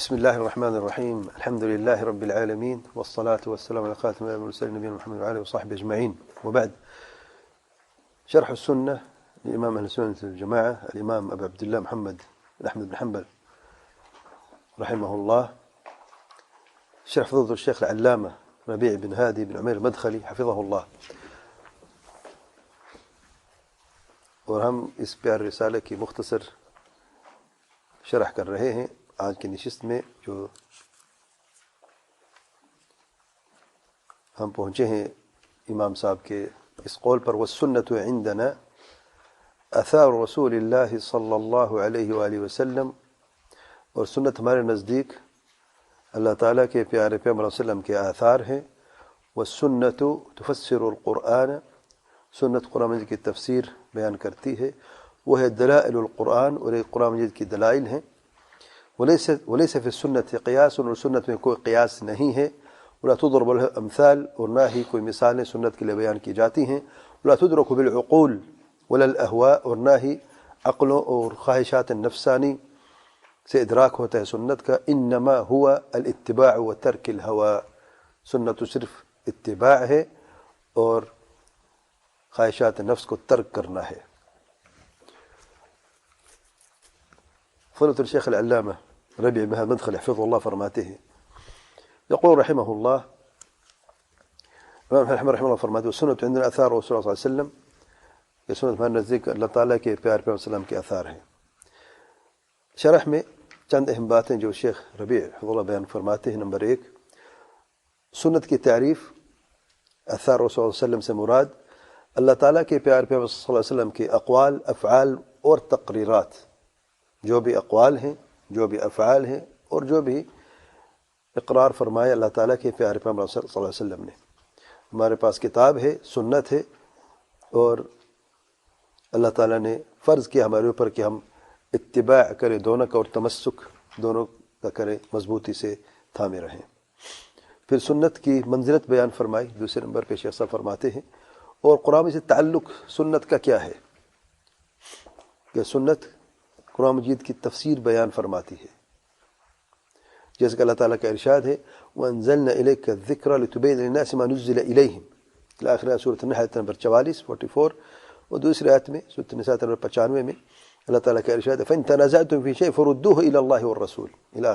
بسم الله الرحمن الرحيم. الحمد لله رب العالمين، والصلاة والسلام على خاتم المرسلين نبينا محمد وعلى آله وصحبه أجمعين، وبعد. شرح السنة للإمام أهل السنة والجماعة الإمام أبو عبد الله محمد بن أحمد بن حنبل رحمه الله، شرح فضيلة الشيخ العلامة ربيع بن هادي بن عمير المدخلي حفظه الله. اور ہم اس پیار رسالے کی مختصر شرح کر رہے ہیں آج کی نشست میں، جو ہم پہنچے ہیں امام صاحب کے اس قول پر: والسنة عندنا آثار رسول اللہ صلی اللہ علیہ وآلہ وسلم، اور سنت ہمارے نزدیک اللہ تعالیٰ کے پیارے پیغمبر صلی اللہ علیہ وسلم کے آثار ہیں. والسنة تفسر القرآن، سنت قرآن مجید کی تفسیر بیان کرتی ہے. وہ ہے دلائل القرآن، اور ایک قرآن مجید کی دلائل ہیں. ولیس فی السنت قیاس، اور سنت میں کوئی قیاس نہیں ہے. ولا تضرب له امثال، اور نہ ہی کوئی مثالیں سنت کے لیے بیان کی جاتی ہیں. ولا تدرک بالعقول ولا الاہواء، اور نہ ہی عقلوں اور خواہشات نفسانی سے ادراک ہوتا ہے سنت کا. انما هو الاتباع وترک الهوى، سنت صرف اتباع ہے اور خواہشات نفس کو ترک کرنا ہے. فضيلة الشيخ العلامة ربيع بن هادي المدخلي حفظه الله فرماتے ہیں، يقول رحمه الله، امام احمد رحمه الله فرماتے ہیں: سنت عندنا اثار رسول اللہ صلی اللہ علیہ وسلم، یہ سنت ہمارے نزدیک اللہ تعالیٰ کے پیار پیغمبر صلی اللہ علیہ وسلم کے اثار ہیں. شرح میں چند اہم باتیں جو شیخ ربیع حفظه اللہ بیان فرماتے ہیں. نمبر 1، سنت کی تعریف. اثار رسول اللہ صلی اللہ علیہ وسلم سے مراد اللہ تعالیٰ کے پیار پیغمبر صلی اللہ علیہ وسلم کے اقوال، افعال اور تقریرات، جو بھی اقوال ہیں، جو بھی افعال ہیں، اور جو بھی اقرار فرمایا اللہ تعالیٰ کے پیارے پیغمبر صلی اللہ علیہ وسلم نے. ہمارے پاس کتاب ہے، سنت ہے، اور اللہ تعالیٰ نے فرض کیا ہمارے اوپر کہ ہم اتباع کریں دونوں کا، اور تمسک دونوں کا کریں، مضبوطی سے تھامے رہیں. پھر سنت کی منزلت بیان فرمائی. دوسرے نمبر پہ شیخ صاحب فرماتے ہیں، اور قرآن سے تعلق سنت کا کیا ہے، کہ سنت قرآن مجید کی تفسیر بیان فرماتی ہے. جیسے کہ اللہ تعالیٰ کا ارشاد ہے: وَأَنزَلْنَا إِلَيْكَ الذِّكْرَ لِتُبَيِّنَ لِلنَّاسِ مَا نُزِّلَ إِلَيْهِمْ، الآخر سورۃ النحل آیت نمبر 44 اور دوسری آیت میں سورۃ النساء نمبر 95 میں اللہ تعالیٰ کا ارشاد ہے: فَإِن تَنَازَعْتُمْ فِي شَيْءٍ فَرُدُّوهُ إِلَى اللَّهِ وَالرَّسُولِ، إلى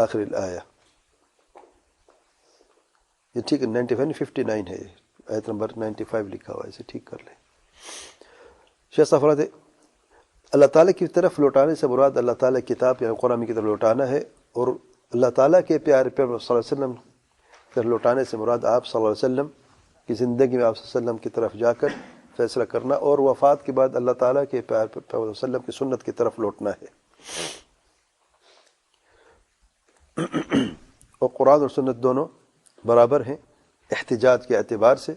آخر الآية. یہ ٹھیک ہے، 59 ہے، آیت نمبر 95 لکھا ہوا ہے، اسے ٹھیک کر لیں. شیخ صاحب فرماتے ہیں اللہ تعالیٰ کی طرف لوٹانے سے مراد اللہ تعالیٰ کی کتاب یعنی قرآن کی طرف لوٹانا ہے، اور اللہ تعالیٰ کے پیارے پیغمبر صلی اللہ علیہ وسلم کی طرف لوٹانے سے مراد آپ صلی اللہ علیہ وسلم کی زندگی میں آپ صلی اللہ علیہ وسلم کی طرف جا کر فیصلہ کرنا، اور وفات کے بعد اللہ تعالیٰ کے پیارے پیغمبر صلی اللہ علیہ وسلم کی سنت کی طرف لوٹنا ہے. اور قرآن اور سنت دونوں برابر ہیں احتجاج کے اعتبار سے.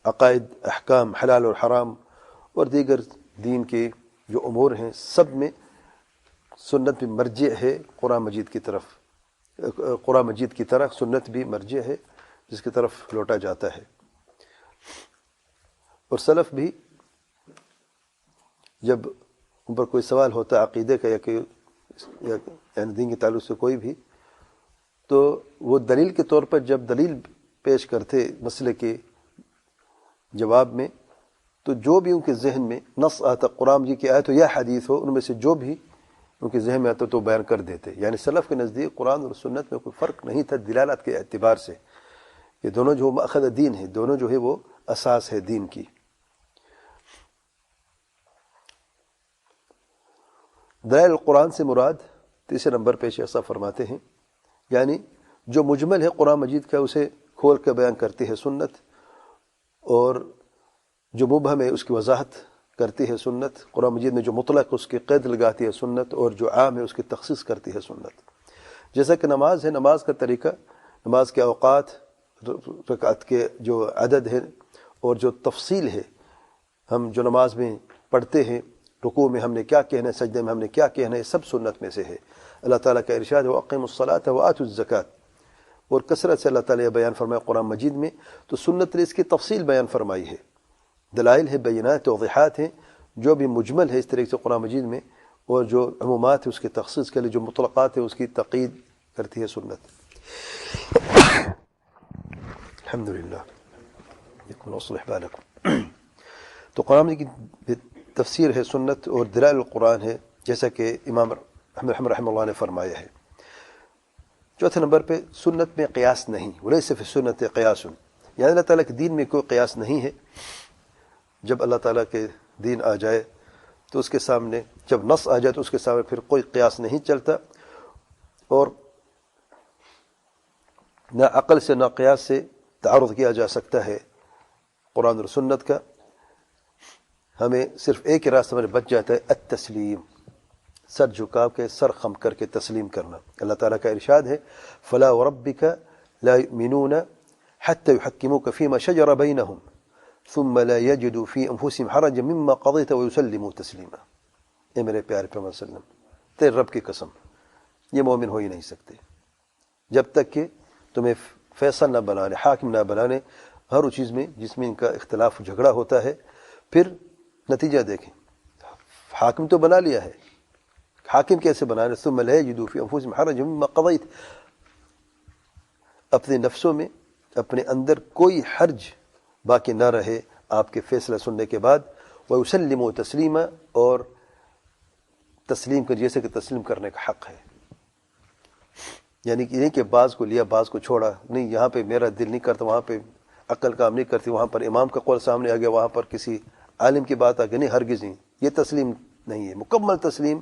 عقائد، احکام، حلال اور حرام اور دیگر دین کے جو امور ہیں، سب میں سنت بھی مرجع ہے قرآن مجید کی طرف. قرآن مجید کی طرف سنت بھی مرجع ہے جس کی طرف لوٹا جاتا ہے. اور سلف بھی جب ان پر کوئی سوال ہوتا ہے عقیدے کا یا یعنی دین کے تعلق سے کوئی بھی، تو وہ دلیل کے طور پر جب دلیل پیش کرتے مسئلے کے جواب میں، تو جو بھی ان کے ذہن میں نص آتا، قرآن جی کی آیت ہو یا حدیث ہو، ان میں سے جو بھی ان کے ذہن میں آتا تو بیان کر دیتے. یعنی سلف کے نزدیک قرآن اور سنت میں کوئی فرق نہیں تھا دلالت کے اعتبار سے. یہ دونوں جو مأخذ دین ہے، دونوں جو ہے وہ اساس ہے دین کی. دلائل القرآن سے مراد تیسرے نمبر پہ شیخ صاحب فرماتے ہیں، یعنی جو مجمل ہے قرآن مجید کا اسے کھول کے بیان کرتی ہے سنت، اور جو مبہم ہے اس کی وضاحت کرتی ہے سنت. قرآن مجید میں جو مطلق اس کی قید لگاتی ہے سنت، اور جو عام ہے اس کی تخصیص کرتی ہے سنت. جیسا کہ نماز ہے، نماز کا طریقہ، نماز کے اوقات، رکعت کے جو عدد ہے، اور جو تفصیل ہے، ہم جو نماز میں پڑھتے ہیں، رکوع میں ہم نے کیا کہنا ہے، سجدے میں ہم نے کیا کہنا ہے، سب سنت میں سے ہے. اللہ تعالیٰ کا ارشاد ہے: وَأَقِیمُوا الصَّلَاةَ وَآتُوا الزَّکَاةَ، اور کثرت سے اللہ تعالیٰ بیان فرمایا قرآن مجید میں. تو سنت نے اس کی تفصیل بیان فرمائی ہے، دلائل ہے، بینات، توضیحات ہیں. جو بھی مجمل ہے اس طریقے سے قرآن مجید میں، اور جو عمومات ہے اس کے تخصیص کے لیے جو مطلقات ہے اس کی تقید کرتی ہے سنت. الحمدللہ یکن اصلح بالکم. تو قرآن کی تفسیر ہے سنت اور دلائل القرآن ہے، جیسا کہ امام احمد رحمہ اللہ نے فرمایا ہے. چوتھے نمبر پہ سنت میں قیاس نہیں، ولیس فی السنت قیاس، یعنی اللہ تعالیٰ کے دین میں کوئی قیاس نہیں ہے. جب اللہ تعالیٰ کے دین آ جائے تو اس کے سامنے، جب نص آ جائے تو اس کے سامنے پھر کوئی قیاس نہیں چلتا، اور نہ عقل سے نہ قیاس سے تعارض کیا جا سکتا ہے قرآن اور سنت کا. ہمیں صرف ایک ہی راستہ میں بچ جاتا ہے، التسلیم، سر جھکا کے سر خم کر کے تسلیم کرنا. اللہ تعالیٰ کا ارشاد ہے فلا وربک لا یؤمنون حتى يحكموك فيما شجر بينهم ثم لا يجدوا في انفسهم حرجا مما قضيت ويسلموا تسلیما. اے میرے پیارے پیغمبر صلی اللہ علیہ وسلم، تیرے رب کی قسم یہ مومن ہو ہی نہیں سکتے جب تک کہ تمہیں فیصل نہ بنانے، حاکم نہ بنانے ہر چیز میں جس میں ان کا اختلاف جھگڑا ہوتا ہے. پھر نتیجہ دیکھیں، حاکم تو بنا لیا ہے، حاکم کیسے بنانے؟ ثم لا يجدوا في انفسهم حرجا مما قضيت، اپنے نفسوں میں اپنے اندر کوئی حرج باقی نہ رہے آپ کے فیصلہ سننے کے بعد. وَيُسَلِّمُوا تسلیما، اور تسلیم کر، جیسے کہ تسلیم کرنے کا حق ہے. یعنی کہ نہیں کہ بعض کو لیا بعض کو چھوڑا، نہیں، یہاں پہ میرا دل نہیں کرتا، وہاں پہ عقل کام نہیں کرتی، وہاں پر امام کا قول سامنے آ گیا، وہاں پر کسی عالم کی بات آ گئی، نہیں، ہرگز نہیں، یہ تسلیم نہیں ہے. مکمل تسلیم،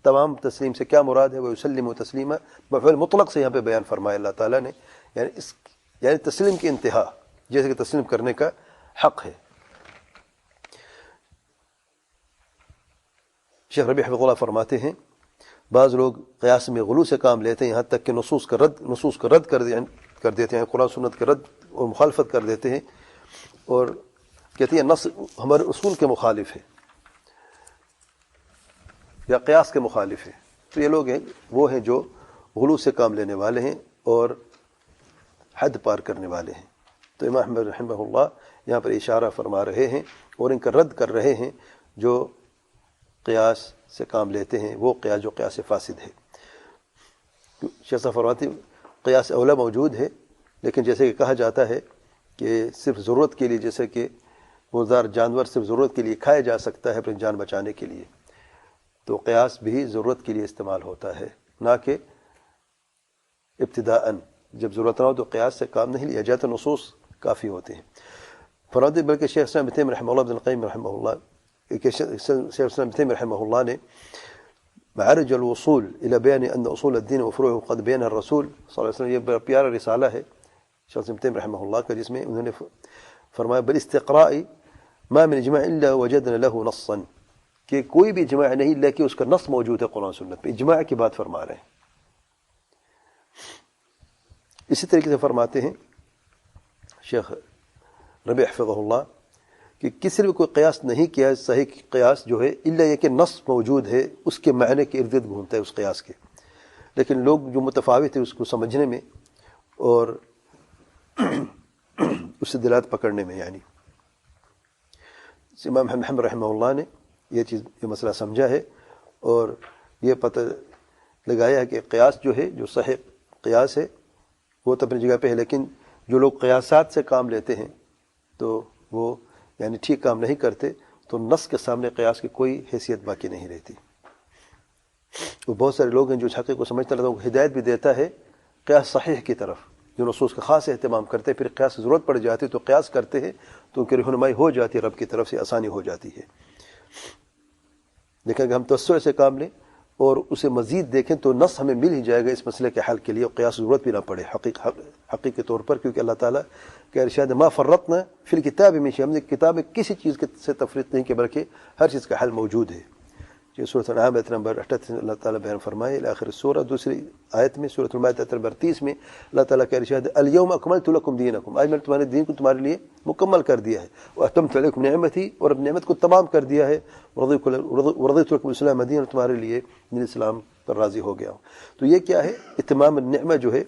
تمام تسلیم سے کیا مراد ہے؟ وَيُسَلِّمُوا تسلیما مفعول مطلق سے یہاں پہ بیان فرمایا اللہ تعالیٰ نے، یعنی تسلیم کی انتہا، جیسے کہ تسلیم کرنے کا حق ہے. شیخ ربیع حفظہ اللہ فرماتے ہیں بعض لوگ قیاس میں غلو سے کام لیتے ہیں، یہاں تک کہ نصوص کا رد کر دیتے ہیں، قرآن سنت کا رد اور مخالفت کر دیتے ہیں، اور کہتے ہیں نص ہمارے اصول کے مخالف ہے یا قیاس کے مخالف ہے. تو یہ لوگ ہیں، وہ ہیں جو غلو سے کام لینے والے ہیں اور حد پار کرنے والے ہیں. تو امام احمد رحمہ اللہ یہاں پر اشارہ فرما رہے ہیں اور ان کا رد کر رہے ہیں جو قیاس سے کام لیتے ہیں، وہ قیاس جو قیاس فاسد ہے. شیخ صاحب فرماتے ہیں قیاس اولا موجود ہے، لیکن جیسے کہ کہا جاتا ہے کہ صرف ضرورت کے لیے، جیسے کہ مردار جانور صرف ضرورت کے لیے کھایا جا سکتا ہے اپنی جان بچانے کے لیے، تو قیاس بھی ضرورت کے لیے استعمال ہوتا ہے، نہ کہ ابتداءً. جب ضرورت نہ ہو تو قیاس سے کام نہیں لیا جاتا، نصوص کافی ہوتے ہیں. فرماتے بلکہ شیخ اسلام ابن تیمیہ رحمہ اللہ، ابن القیم رحمہ اللہ، شیخ اسلام ابن تیمیہ رحمہ اللہ نے معارج الوصول الى بیان ان اصول الدین وفروعه قد بینها الرسول صلی اللہ علیہ وسلم، یہ بڑا پیارا رسالہ ہے شیخ اسلام ابن تیمیہ رحمہ اللہ کا، جس میں انہوں نے فرمایا بالاستقراء ما من اجماع الا وجدنا له نصا، کہ کوئی بھی اجماع نہیں الا کہ اس کا نص موجود ہے قرآن سنت پہ. اجماع کی بات فرما رہے ہیں. اسی طریقے سے فرماتے ہیں شیخ ربیع حفظہ اللہ کہ کسی نے کوئی قیاس نہیں کیا، صحیح قیاس جو ہے الا یہ کہ نص موجود ہے، اس کے معنی کے ارد گرد گھومتا ہے اس قیاس کے. لیکن لوگ جو متفاوت ہے اس کو سمجھنے میں اور اس سے دلالت پکڑنے میں، یعنی امام محمد رحمہ اللہ نے یہ مسئلہ سمجھا ہے اور یہ پتہ لگایا ہے کہ قیاس جو ہے، جو صحیح قیاس ہے وہ تو اپنی جگہ پہ ہے، لیکن جو لوگ قیاسات سے کام لیتے ہیں تو وہ یعنی ٹھیک کام نہیں کرتے، تو نص کے سامنے قیاس کی کوئی حیثیت باقی نہیں رہتی. وہ بہت سارے لوگ ہیں جو اس حقیقت کو سمجھتے ہیں، تو ہدایت بھی دیتا ہے قیاس صحیح کی طرف، جو نصوص کا خاص اہتمام کرتے ہیں، پھر قیاس کی ضرورت پڑ جاتی ہے تو قیاس کرتے ہیں، تو ان کی رہنمائی ہو جاتی ہے، رب کی طرف سے آسانی ہو جاتی ہے. لیکن اگر ہم توسع سے کام لیں اور اسے مزید دیکھیں تو نص ہمیں مل ہی جائے گا اس مسئلے کے حل کے لیے، اور قیاس ضرورت بھی نہ پڑے حقیقی طور پر، کیونکہ اللہ تعالیٰ کا ارشاد ما فرطنا فی الکتاب من شیء، ہم نے کتاب میں کسی چیز سے تفریط نہیں کی، بلکہ ہر چیز کا حل موجود ہے. یہ سورۃ الانعام آیت نمبر 38 اللہ تعالیٰ بیان فرمائے آخر سورہ. دوسری آیت میں سورۃ المائدہ آیت نمبر 30 میں اللہ تعالیٰ کا ارشاد الیوم اکملت لکم دینکم، آج میں نے تمہارے دین کو تمہارے لیے مکمل کر دیا ہے، واتممت علیکم نعمتی، اور اپنی نعمت کو تمام کر دیا ہے، ورضیت لکم الاسلام دین، اور تمہارے لیے دین اسلام پر راضی ہو گیا ہوں. تو یہ کیا ہے؟ اتمام النعمہ جو ہے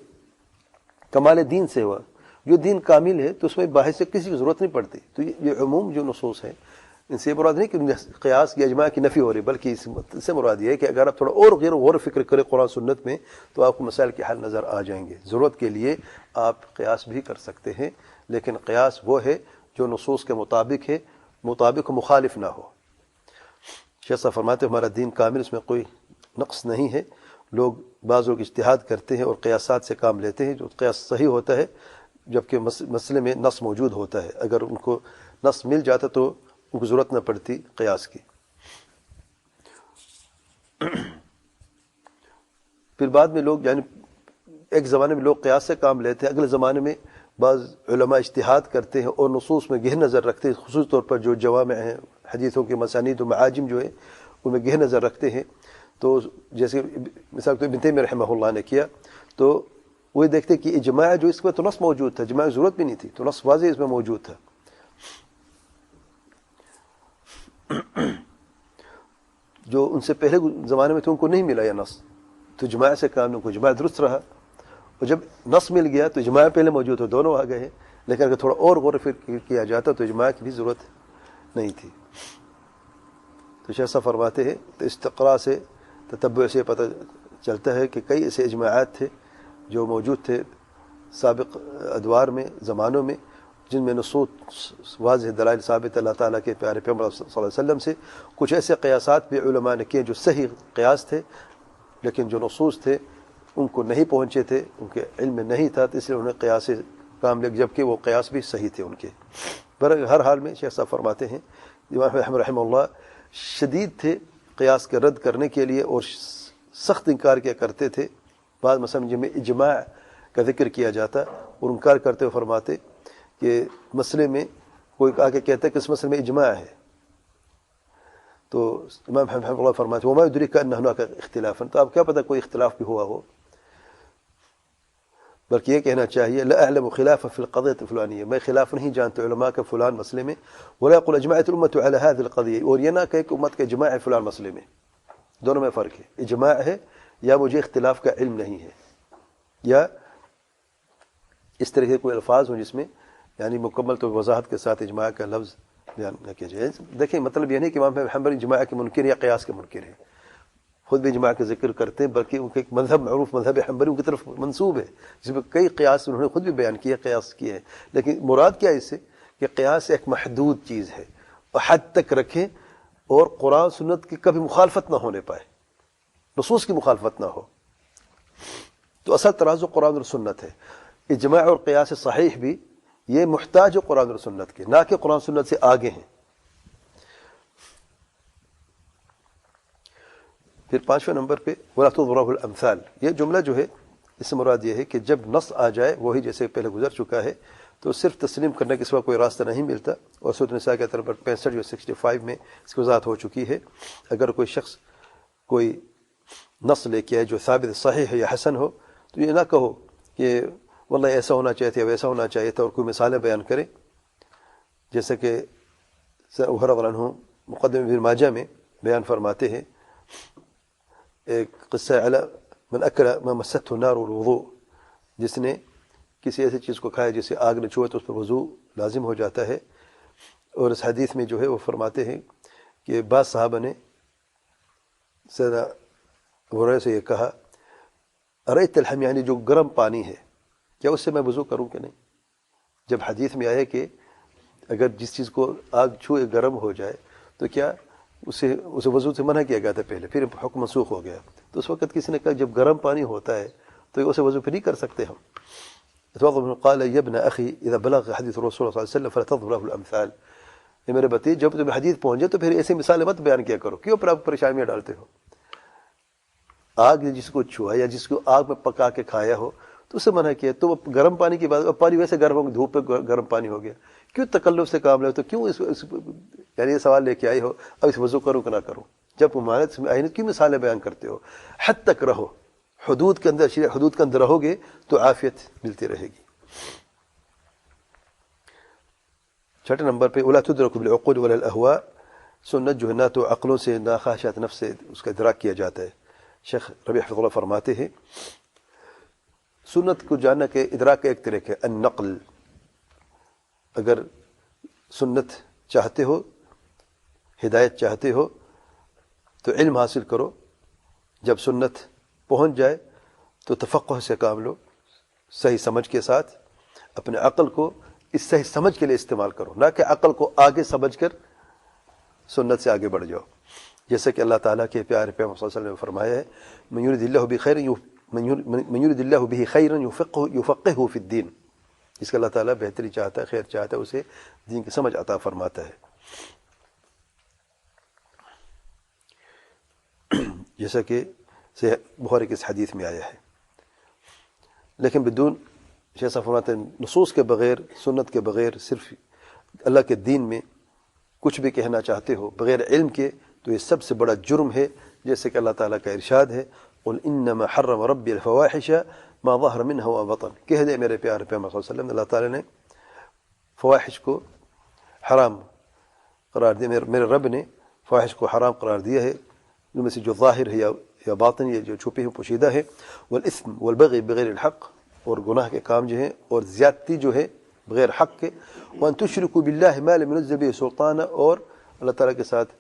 کمال دین سے ہوا. جو دین کامل ہے تو اس میں باہر سے کسی کی ضرورت نہیں پڑتی. تو یہ عموم جو نصوص ہے ان سے مراد نہیں کہ قیاس کی اجماع کی نفی ہو رہی، بلکہ اس سے مراد یہ ہے کہ اگر آپ تھوڑا اور غور و فکر کریں قرآن سنت میں تو آپ کو مسائل کے حل نظر آ جائیں گے. ضرورت کے لیے آپ قیاس بھی کر سکتے ہیں، لیکن قیاس وہ ہے جو نصوص کے مطابق ہے، مطابق مخالف نہ ہو. شیخ صاحب فرماتے ہیں ہمارا دین کامل، اس میں کوئی نقص نہیں ہے. بعض لوگ اجتہاد کرتے ہیں اور قیاسات سے کام لیتے ہیں، جو قیاس صحیح ہوتا ہے جبکہ مسئلے میں نص موجود ہوتا ہے. اگر ان کو نص مل جاتا تو ان کو ضرورت نہ پڑتی قیاس کی. پھر بعد میں لوگ یعنی ایک زمانے میں لوگ قیاس سے کام لیتے ہیں، اگلے زمانے میں بعض علماء اجتہاد کرتے ہیں اور نصوص میں گہن نظر رکھتے ہیں، خصوص طور پر جو جوامع ہیں، حدیثوں کے مسانید و معاجم جو ہیں ان میں گہن نظر رکھتے ہیں. تو جیسے مثال تو ابن تیمیہ رحمہ اللہ نے کیا، تو وہ دیکھتے کہ اجماع جو اس میں تو نص موجود تھا، اجماع کی ضرورت بھی نہیں تھی، تو نص واضح اس میں موجود تھا. جو ان سے پہلے زمانے میں تھے ان کو نہیں ملا یہ نص، تو اجماع سے کام ان کو اجماع درست رہا. اور جب نص مل گیا تو اجماع پہلے موجود ہو، دونوں آ گئے ہیں. لیکن اگر تھوڑا اور غور و فکر کیا جاتا تو اجماع کی بھی ضرورت نہیں تھی. تو شیخ صاحب فرماتے ہیں تو استقراء سے، تتبع سے پتہ چلتا ہے کہ کئی ایسے اجماعات تھے جو موجود تھے سابق ادوار میں، زمانوں میں، جن میں نصوص واضح دلائل ثابت اللہ تعالیٰ کے پیارے پیغمبر صلی اللہ علیہ وسلم سے. کچھ ایسے قیاسات بھی علماء نے کیے جو صحیح قیاس تھے، لیکن جو نصوص تھے ان کو نہیں پہنچے تھے، ان کے علم میں نہیں تھا، تو اس لیے انہیں قیاس سے کام لے، جبکہ وہ قیاس بھی صحیح تھے ان کے. ہر حال میں شیخ صاحب فرماتے ہیں امام احمد رحمہ اللہ شدید تھے قیاس کے رد کرنے کے لیے اور سخت انکار کیا کرتے تھے. بعض مثلا جن میں اجماع کا ذکر کیا جاتا اور انکار کرتے ہوئے فرماتے کہ مسئلے میں کوئی آ کے کہتا ہے کہ اس مسئلے میں اجماع ہے، تو امام احمد رحمہ اللہ فرماتے وما يدريك ان هناك اختلافا، تو آپ کیا پتہ کوئی اختلاف بھی ہوا ہو. بلکہ یہ کہنا چاہیے لا اعلم خلافا في القضيه الفلانيه، میں خلاف نہیں جانتا علماء کا فلان مسئلے میں. ولا يقول اجمعت الامه على هذه القضيه، اور یہ نہ کہے کہ امت کا اجماع ہے فلان مسئلے میں. دونوں میں فرق ہے، اجماع ہے یا مجھے اختلاف کا علم نہیں ہے، یا اس طرح کے کوئی الفاظ ہوں جس میں یعنی مکمل طور وضاحت کے ساتھ اجماع کا لفظ بیان نہ کیا جائے. دیکھیں مطلب یہ نہیں کہ امام حنبل اجماع کے منکر یا قیاس کے منکر ہیں، خود بھی اجماع کا ذکر کرتے ہیں، بلکہ ان کے ایک مذہب معروف مذہب حنبلی ان کی طرف منسوب ہے، جس میں کئی قیاس انہوں نے خود بھی بیان کیا، قیاس کیے ہیں. لیکن مراد کیا ہے اس سے کہ قیاس ایک محدود چیز ہے اور حد تک رکھیں، اور قرآن سنت کی کبھی مخالفت نہ ہونے پائے، نصوص کی مخالفت نہ ہو. تو اصل ترازو قرآن اور سنت ہے. اجماع اور قیاس صحیح بھی یہ محتاج ہے قرآن اور سنت کے، نہ کہ قرآن سنت سے آگے ہیں. پھر 5ویں نمبر پہ وَلَا تُضْرَبُ الْأَمْثَالِ، یہ جملہ جو ہے اس سے مراد یہ ہے کہ جب نص آ جائے، وہی جیسے پہلے گزر چکا ہے، تو صرف تسلیم کرنے کے سوا کوئی راستہ نہیں ملتا. اور سورۃ النساء کے طرف 65 یا 65 میں اس کی وضاحت ہو چکی ہے. اگر کوئی شخص کوئی نص لے کے آئے جو ثابت صحیح ہے یا حسن ہو، تو یہ نہ کہو کہ واللہ ایسا ہونا چاہیے تھا ویسا ہونا چاہیے تھا، اور کوئی مثالیں بیان کرے. جیسے کہ عمر رضی اللہ عنہ مقدمہ ابن ماجہ میں بیان فرماتے ہیں ایک قصہ علی من اکل ما مسته النار والوضوء، جس نے کسی ایسی چیز کو کھایا جسے آگ نے چھوئے تو اس پر وضو لازم ہو جاتا ہے. اور اس حدیث میں جو ہے وہ فرماتے ہیں کہ بعض صحابہ نے سیدنا ابو ہریرہ سے یہ کہا ارأیت الحم، یعنی جو گرم پانی ہے، کیا اس سے میں وضو کروں کہ نہیں؟ جب حدیث میں آیا کہ اگر جس چیز کو آگ چھوئے گرم ہو جائے تو کیا اسے وضو سے منع کیا گیا تھا پہلے، پھر حکم منسوخ ہو گیا. تو اس وقت کسی نے کہا جب گرم پانی ہوتا ہے تو اسے وضو پھر نہیں کر سکتے ہم. قال یا ابن اخی اذا بلغ حدیث رسول اللہ صلی اللہ علیہ وسلم فلا تضرب له الامثال، یہ میرے بھتیج جب تمہیں حدیث پہنچے تو پھر ایسی مثالیں مت بیان کیا کرو، کیوں پر آپ پریشانیاں ڈالتے ہو؟ آگ جس کو چھوا یا جس کو آگ میں پکا کے کھایا ہو تو اسے منع کیا. تو گرم پانی کی بات، پانی ویسے گرم ہو گیا، دھوپ پہ گرم پانی ہو گیا، کیوں تکلف سے کام لے؟ تو کیوں یعنی یہ سوال لے کے آئے ہو اب اس وضو کروں کہ نہ کروں؟ جب ممانعت میں آئی کی مثالیں بیان کرتے ہو؟ حد تک رہو، حدود کے اندر، شریعت حدود کے اندر رہو گے تو عافیت ملتی رہے گی. 6 نمبر پہ ولا تدرک بالعقول ولا الاہواء، سنت جو ہے نہ تو عقلوں سے نہ خواہشات نفس سے اس کا ادراک کیا جاتا ہے. شیخ ربیع حفظہ اللہ فرماتے ہیں سنت کو جاننا کے ادراک کا ایک طریقہ ہے النقل. اگر سنت چاہتے ہو ہدایت چاہتے ہو تو علم حاصل کرو، جب سنت پہنچ جائے تو تفقہ سے کام لو، صحیح سمجھ کے ساتھ اپنے عقل کو اس صحیح سمجھ کے لیے استعمال کرو، نہ کہ عقل کو آگے سمجھ کر سنت سے آگے بڑھ جاؤ. جیسے کہ اللہ تعالیٰ کے پیارے پیغمبر صلی اللہ علیہ وسلم نے فرمایا ہے من یرید اللہ بہ خیرا یفقہہ فی الدین، جس کا اللہ تعالیٰ بہتری چاہتا ہے، خیر چاہتا ہے، اسے دین کی سمجھ عطا فرماتا ہے. جیسا کہ بخاری کی اس حدیث میں آیا ہے. لیکن بدون جیسا فرماتے ہیں نصوص کے بغیر، سنت کے بغیر، صرف اللہ کے دین میں کچھ بھی کہنا چاہتے ہو بغیر علم کے تو یہ سب سے بڑا جرم ہے. جیسے کہ اللہ تعالیٰ کا ارشاد ہے قل انما حرم ربی الفواحش ما ظہر منها وما بطن، کہہ دے میرے پیارے پیغمبر صلی اللہ علیہ وسلم، اللہ تعالیٰ نے فواحش کو حرام قرار دیا، میرے رب نے فواحش کو حرام قرار دیا ہے، ان میں سے جو ظاہر ہے یا باطن ہے، جو چھپی ہے پوشیدہ ہے، والاثم والبغی بغیر الحق، اور گناہ کے کام جو ہیں اور زیادتی جو ہے بغیر حق کے، وان تشرکوا باللہ ما لم ينزل به سلطانا، اور اللہ تعالیٰ کے ساتھ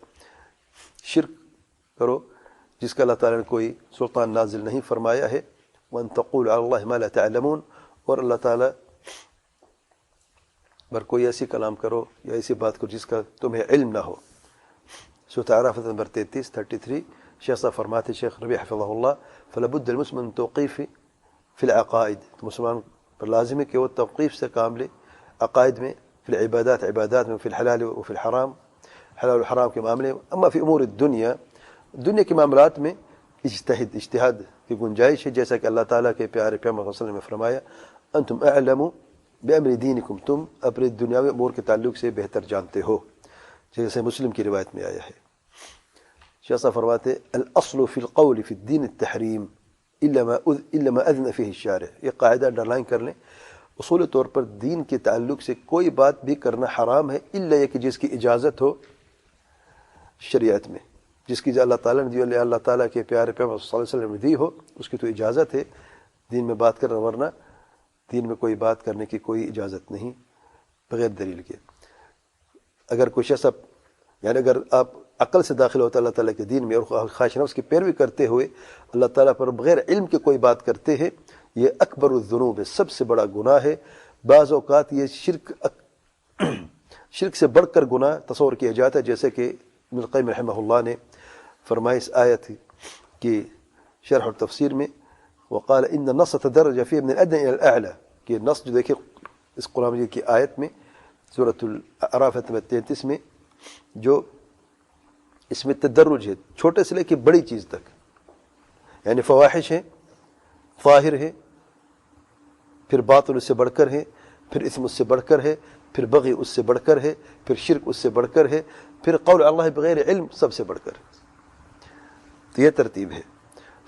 شرک کرو جس کا اللہ تعالیٰ نے کوئی سلطان نازل نہیں فرمایا ہے، وان تقولوا علی اللہ ما لا تعلمون، اور اللہ تعالیٰ پر کوئی ایسی کلام کرو یا ایسی بات کرو جس کا تمہیں علم نہ ہو. سورۃ اعراف نمبر 33 شیخ صاحب فرماتے شیخ ربیع حفظہ اللہ فلابد المسلم من توقیف فی العقائد، تو مسلمان پر لازم ہے کہ وہ توقیف سے کام لے عقائد میں، فی العبادات عبادات میں، فی الحلال و فی الحرام حلال و حرام کے معاملے میں. اما فی امور الدنیا، دنیا کے معاملات میں اجتہاد کی گنجائش ہے، جیسا کہ اللہ تعالیٰ کے پیارے پیغمبر صلی اللہ علیہ وسلم نے فرمایا انتم اعلم بامر دینکم، تم اپنے دنیاوی امور کے تعلق سے بہتر جانتے ہو، جیسے مسلم کی روایت میں آیا ہے. شیخ صاحب فرماتے الاصل فی القول فی الدین التحریم الا ما اذن فیہ الشارع، یہ قاعدہ انڈرلائن کر لیں، اصول طور پر دین کے تعلق سے کوئی بات بھی کرنا حرام ہے الا یہ کہ جس کی اجازت ہو شریعت میں، جس کی اللہ تعالیٰ نے دی، اللہ تعالیٰ کے پیارے پیغمبر صلی اللہ علیہ وسلم نے دی ہو، اس کی تو اجازت ہے دین میں بات کرنا، ورنہ دین میں کوئی بات کرنے کی کوئی اجازت نہیں بغیر دلیل کے. اگر کوئی شخص یعنی اگر آپ عقل سے داخل ہوتا اللہ تعالیٰ کے دین میں اور خواہش نفس کی پیروی کرتے ہوئے اللہ تعالیٰ پر بغیر علم کے کوئی بات کرتے ہیں، یہ اکبر الذنوب ہے، سب سے بڑا گناہ ہے. بعض اوقات یہ شرک سے بڑھ کر گناہ تصور کیا جاتا ہے، جیسے کہ ابن القیم رحمہ اللہ نے فرمایا اس آیت کی شرح اور تفسیر میں وقال ان النص تدرج فيه من الادنى الى الاعلى، کہ نص جو دیکھیں اس قرآن مجید کی آیت میں سورۃ الاعراف 33 میں، جو اس میں تدرج ہے چھوٹے سے لے کے بڑی چیز تک، یعنی فواحش ہے، ظاہر ہے، پھر باطن اس سے بڑھ کر ہے، پھر اسم اس سے بڑھ کر ہے، پھر بغی اس سے بڑھ کر ہے، پھر شرک اس سے بڑھ کر ہے، پھر قول اللہ بغیر علم سب سے بڑھ کر ہے. تو یہ ترتیب ہے.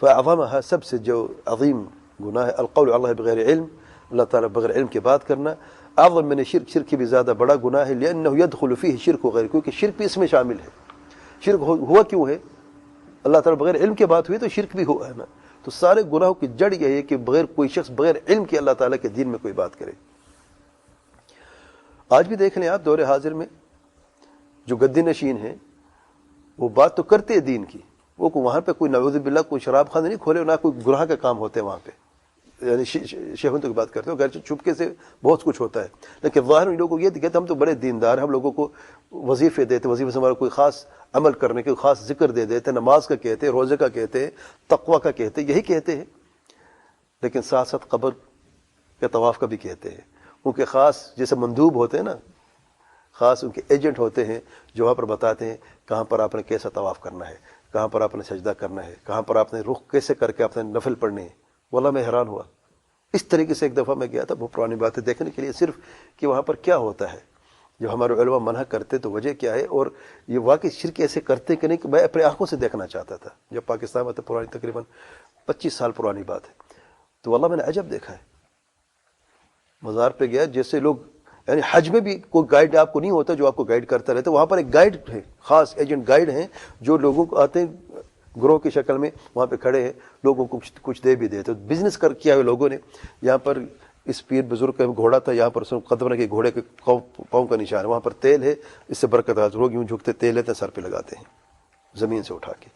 فاعظمها، سب سے جو عظیم گناہ ہے القول اللہ بغیر علم، اللہ تعالیٰ بغیر علم کی بات کرنا. اعظم من شرک، شرک کی بھی زیادہ بڑا گناہ ہے، لأنه يدخل فيه شرک وغیر، کیونکہ شرک بھی اس میں شامل ہے. شرک ہوا کیوں ہے؟ اللہ تعالیٰ بغیر علم کی بات ہوئی تو شرک بھی ہوا ہے نا. تو سارے گناہوں کی جڑ یہ ہے کہ بغیر کوئی شخص بغیر علم کے اللہ تعالیٰ کے دین میں کوئی بات کرے. آج بھی دیکھ لیں آپ دور حاضر میں جو گدی نشین ہیں وہ بات تو کرتے ہیں دین کی، وہ وہاں پہ کوئی نعوذ باللہ کوئی شراب خانے نہیں کھولے، نہ کوئی گناہ کا کام ہوتے ہیں وہاں پہ، یعنی شیخوں کی بات کرتے ہو، گھر چپکے سے بہت کچھ ہوتا ہے، لیکن ظاہر ان لوگوں کو یہ کہتے ہم تو بڑے دیندار ہیں، ہم لوگوں کو وظیفے دیتے، وظیفے سے ہمارا کوئی خاص عمل کرنے کے خاص ذکر دے دیتے، نماز کا کہتے ہیں، روزے کا کہتے ہیں، تقوی کا کہتے ہیں، یہی کہتے ہیں، لیکن ساتھ ساتھ قبر کے طواف کا بھی کہتے ہیں. ان کے خاص جیسے مندوب ہوتے ہیں نا، خاص ان کے ایجنٹ ہوتے ہیں جو وہاں پر بتاتے ہیں کہاں پر آپ نے کیسا طواف کرنا ہے، کہاں پر آپ نے سجدہ کرنا ہے، کہاں پر آپ نے رخ کیسے کر کے آپ نے نفل پڑھنے ہیں. واللہ میں حیران ہوا. اس طریقے سے ایک دفعہ میں گیا تھا وہ پرانی باتیں دیکھنے کے لیے، صرف کہ وہاں پر کیا ہوتا ہے. جب ہمارے علماء منع کرتے تو وجہ کیا ہے، اور یہ واقعی شرک ایسے کرتے کہ نہیں، کہ میں اپنے آنکھوں سے دیکھنا چاہتا تھا. جب پاکستان میں پرانی تقریباً 25 سال پرانی بات ہے، تو واللہ میں نے عجب دیکھا ہے. مزار پہ گیا، جیسے لوگ یعنی حج میں بھی کوئی گائیڈ آپ کو نہیں ہوتا جو آپ کو گائیڈ کرتا رہتا، وہاں پر ایک گائیڈ ہے، خاص ایجنٹ گائیڈ ہیں جو لوگوں کو آتے ہیں گروہ کی شکل میں، وہاں پہ کھڑے ہیں، لوگوں کو کچھ دے بھی دیتے. بزنس کیا ہے لوگوں نے، یہاں پر اس پیر بزرگ کا گھوڑا تھا، یہاں پر اس نے قدم رکھے، گھوڑے کے پاؤں کا نشان ہے، وہاں پر تیل ہے، اس سے برکت حاصل ہوگی، یوں جھکتے تیل لیتے ہیں سر پہ لگاتے ہیں زمین سے اٹھا کے.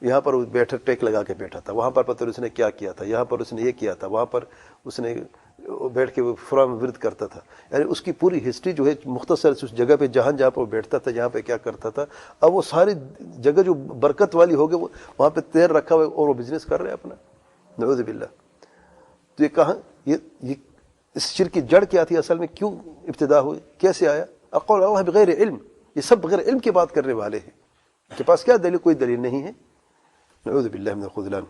یہاں پر وہ بیٹھا ٹیک لگا کے بیٹھا تھا، وہاں پر پتہ اس نے کیا کیا تھا، یہاں پر اس نے یہ کیا تھا، وہاں پر اس نے بیٹھ کے وہ فلاں ورد کرتا تھا. یعنی اس کی پوری ہسٹری جو ہے مختصر اس جگہ پہ جہاں پر وہ بیٹھتا تھا، جہاں پہ کیا کرتا تھا. اب وہ ساری جگہ جو برکت والی ہو گئی، وہ وہاں پہ تیل رکھا ہوا ہے اور وہ بزنس کر رہے ہیں اپنا. نعوذ باللہ. تو یہ کہاں یہ اس شرک کی جڑ کیا تھی اصل میں، کیوں ابتدا ہوئی، کیسے آیا؟ اقول اللہ بغیر علم، یہ سب بغیر علم کی بات کرنے والے ہیں. ان کے پاس کیا دلیل؟ کوئی دلیل نہیں ہے. نعوذ باللہ من الخذلان.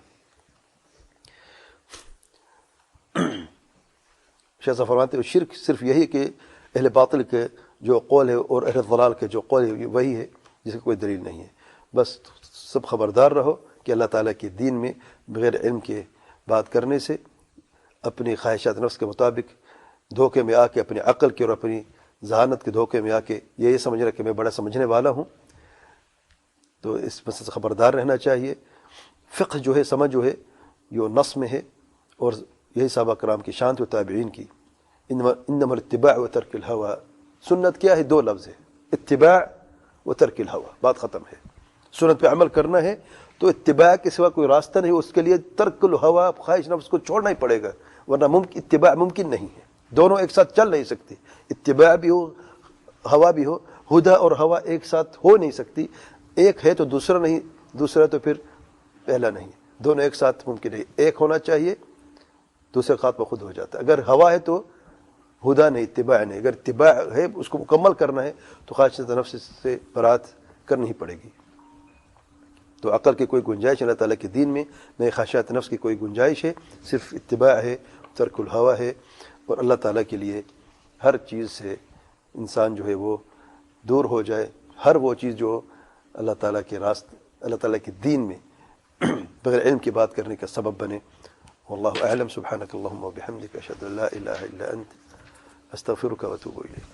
شیخ صاحب فرماتے ہیں شرک صرف یہی کہ اہل باطل کے جو قول ہے اور اہل ضلال کے جو قول ہے وہی ہے جس کا کوئی دلیل نہیں ہے. بس سب خبردار رہو کہ اللہ تعالیٰ کے دین میں بغیر علم کے بات کرنے سے، اپنی خواہشات نفس کے مطابق دھوکے میں آ کے، اپنی عقل کے اور اپنی ذہانت کے دھوکے میں آ کے یہ سمجھ رہا کہ میں بڑا سمجھنے والا ہوں، تو اس مسئلے سے خبردار رہنا چاہیے. فقہ جو ہے، سمجھ جو ہے، یہ نص میں ہے، اور یہی صحابہ کرام کی شان و تابعین کی. انما الاتباع و ترک الہوا. سنت کیا ہے؟ دو لفظ ہے، اتباع و ترک الہوا، بات ختم ہے. سنت پہ عمل کرنا ہے تو اتباع کے سوا کوئی راستہ نہیں، اس کے لیے ترک الہوا، خواہش نفس کو چھوڑنا ہی پڑے گا، ورنہ اتباع ممکن نہیں ہے. دونوں ایک ساتھ چل نہیں سکتے، اتباع بھی ہو، ہوا بھی ہو. ہدا اور ہوا ایک ساتھ ہو نہیں سکتی. ایک ہے تو دوسرا نہیں، دوسرا تو پھر پہلا نہیں. دونوں ایک ساتھ ممکن نہیں. ایک ہونا چاہیے، دوسرے خاتمہ خود ہو جاتا ہے. اگر ہوا ہے تو ہدا نہیں، اتباع نہیں. اگر اتباع ہے، اس کو مکمل کرنا ہے تو خواہشات نفس سے برات کرنی ہی پڑے گی. تو عقل کی کوئی گنجائش اللہ تعالیٰ کے دین میں نہیں، خواہشات نفس کی کوئی گنجائش ہے. صرف اتباع ہے، ترک الہوا ہے. اور اللہ تعالیٰ کے لیے ہر چیز سے انسان جو ہے وہ دور ہو جائے. ہر وہ چیز جو اللہ تعالیٰ کے اللہ تعالیٰ کے دین میں بغیر علم کی بات کرنے کا سبب بنے. واللہ اعلم. سبحانک اللہم و بحمدک، اشہد ان لا الہ الا انت، استغفرک و اتوب الیک.